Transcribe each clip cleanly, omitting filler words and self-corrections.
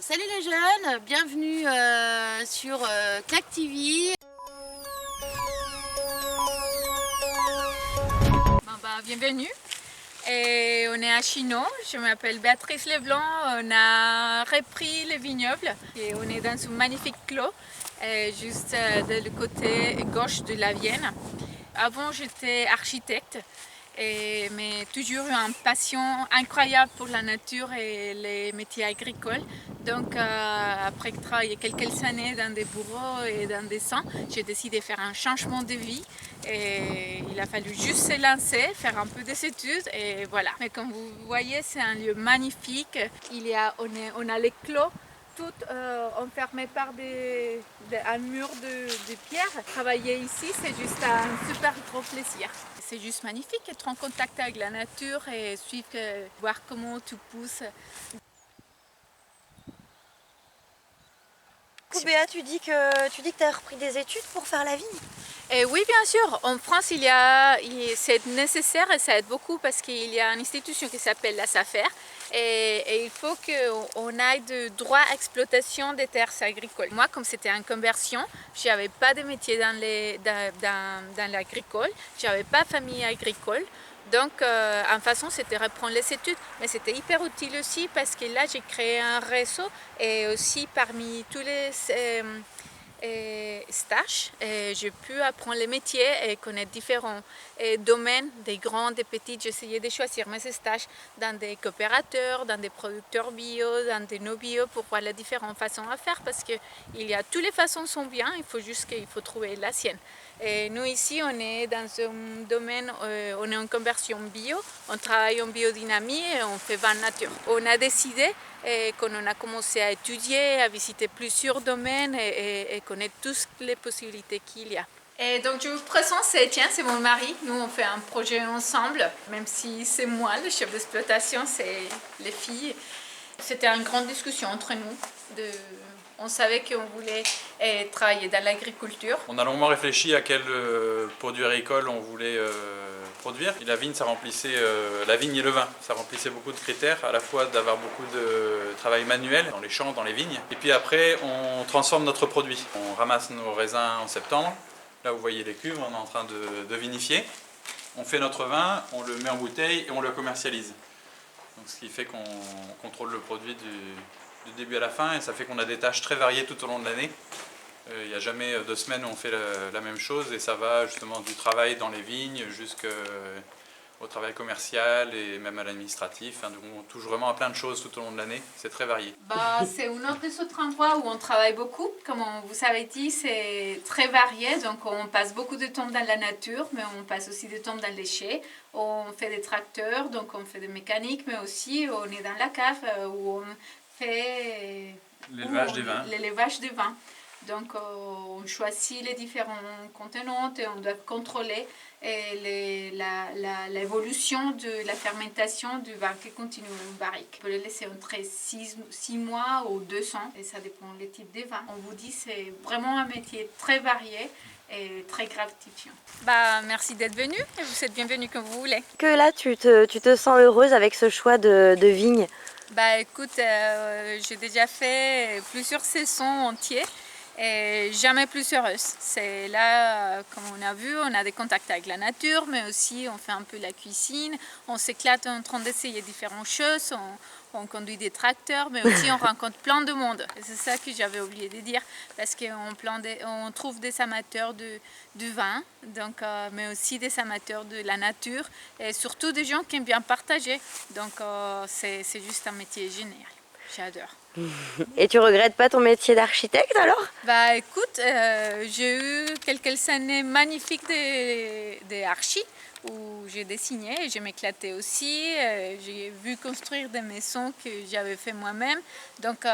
Salut les jeunes, bienvenue sur Clac TV. Bienvenue. Et on est à Chinon, je m'appelle Béatrice Leblanc, on a repris le vignoble et on est dans un magnifique clos, juste de le côté gauche de la Vienne. Avant j'étais architecte, mais toujours eu une passion incroyable pour la nature et les métiers agricoles. Donc après travailler quelques années dans des bureaux et dans des champs, j'ai décidé de faire un changement de vie. Et il a fallu juste se lancer, faire un peu des études et voilà. Mais comme vous voyez, c'est un lieu magnifique. On a les clos tout enfermé par un mur de pierre. Travailler ici, c'est juste un super gros plaisir. C'est juste magnifique, être en contact avec la nature et suivre, voir comment tout pousse. Béa, tu dis que tu as repris des études pour faire la vigne. Et oui, bien sûr. En France, c'est nécessaire et ça aide beaucoup parce qu'il y a une institution qui s'appelle la SAFER et il faut qu'on aille de droit à exploitation des terres agricoles. Moi, comme c'était en conversion, je n'avais pas de métier dans l'agricole, je n'avais pas de famille agricole. Donc, en façon, c'était reprendre les études, mais c'était hyper utile aussi parce que là, j'ai créé un réseau et aussi parmi tous les stages, j'ai pu apprendre les métiers et connaître différents domaines, des grands, des petits. J'essayais de choisir mes stages dans des coopérateurs, dans des producteurs bio, dans des no-bio pour voir les différentes façons à faire parce que toutes les façons sont bien, il faut juste qu'il faut trouver la sienne. Et nous ici, on est dans un domaine, on est en conversion bio, on travaille en biodynamie et on fait vin nature. On a décidé, quand on a commencé à étudier, à visiter plusieurs domaines et connaître toutes les possibilités qu'il y a. Et donc je vous présente, c'est Étienne, c'est mon mari. Nous on fait un projet ensemble, même si c'est moi le chef d'exploitation, c'est les filles. C'était une grande discussion entre nous. On savait qu'on voulait travailler dans l'agriculture. On a longuement réfléchi à quel produit agricole on voulait produire. Et la vigne, ça remplissait, la vigne et le vin, ça remplissait beaucoup de critères, à la fois d'avoir beaucoup de travail manuel dans les champs, dans les vignes. Et puis après, on transforme notre produit. On ramasse nos raisins en septembre. Là, vous voyez les cuves, on est en train de vinifier. On fait notre vin, on le met en bouteille et on le commercialise. Donc, ce qui fait qu'on contrôle le produit du début à la fin et ça fait qu'on a des tâches très variées tout au long de l'année. Il n'y a jamais 2 semaines où on fait la même chose et ça va justement du travail dans les vignes jusqu'au travail commercial et même à l'administratif. Donc on touche vraiment à plein de choses tout au long de l'année, c'est très varié. C'est un des autres endroits où on travaille beaucoup. Comme vous savez dit, c'est très varié, donc on passe beaucoup de temps dans la nature, mais on passe aussi du temps dans les champs. On fait des tracteurs, donc on fait des mécaniques, mais aussi on est dans la cave où on fait l'élevage des vins. L'élevage des vins. Donc on choisit les différents contenants et on doit contrôler l'évolution de la fermentation du vin qui continue en barrique. On peut le laisser entre 6 mois ou 200 et ça dépend des types de vins. On vous dit c'est vraiment un métier très varié et très gratifiant. Merci d'être venu et vous êtes bienvenue comme vous voulez. Que là, tu te sens heureuse avec ce choix de vigne? Écoute, j'ai déjà fait plusieurs saisons entières et jamais plus heureuse. C'est là, comme on a vu, on a des contacts avec la nature, mais aussi on fait un peu la cuisine, on s'éclate en train d'essayer différentes choses, on conduit des tracteurs, mais aussi on rencontre plein de monde. Et c'est ça que j'avais oublié de dire, parce qu'on trouve des amateurs du vin, donc, mais aussi des amateurs de la nature, et surtout des gens qui aiment bien partager. Donc c'est juste un métier génial, j'adore. Et tu regrettes pas ton métier d'architecte alors? Écoute, j'ai eu quelques années magnifiques d'archi où j'ai dessiné et je m'éclatais aussi. J'ai vu construire des maisons que j'avais fait moi-même. Donc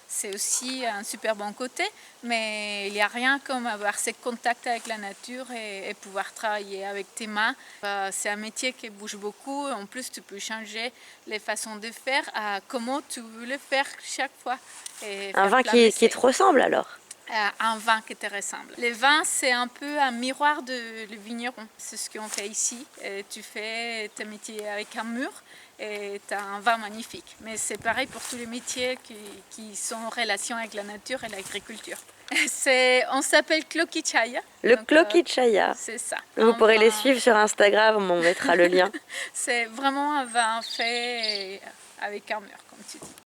c'est aussi un super bon côté. Mais il n'y a rien comme avoir ce contact avec la nature et pouvoir travailler avec tes mains. C'est un métier qui bouge beaucoup. En plus, tu peux changer les façons de faire à comment tu veux le faire chaque fois. Un vin qui te ressemble alors? un vin qui te ressemble. Le vin, c'est un peu un miroir de le vigneron. C'est ce qu'on fait ici. Et tu fais tes métiers avec un mur et tu as un vin magnifique. Mais c'est pareil pour tous les métiers qui sont en relation avec la nature et l'agriculture. On s'appelle Cloquichaya. Le Cloquichaya. C'est ça. Vous pourrez les suivre sur Instagram, on mettra le lien. C'est vraiment un vin fait avec un mur, comme tu dis.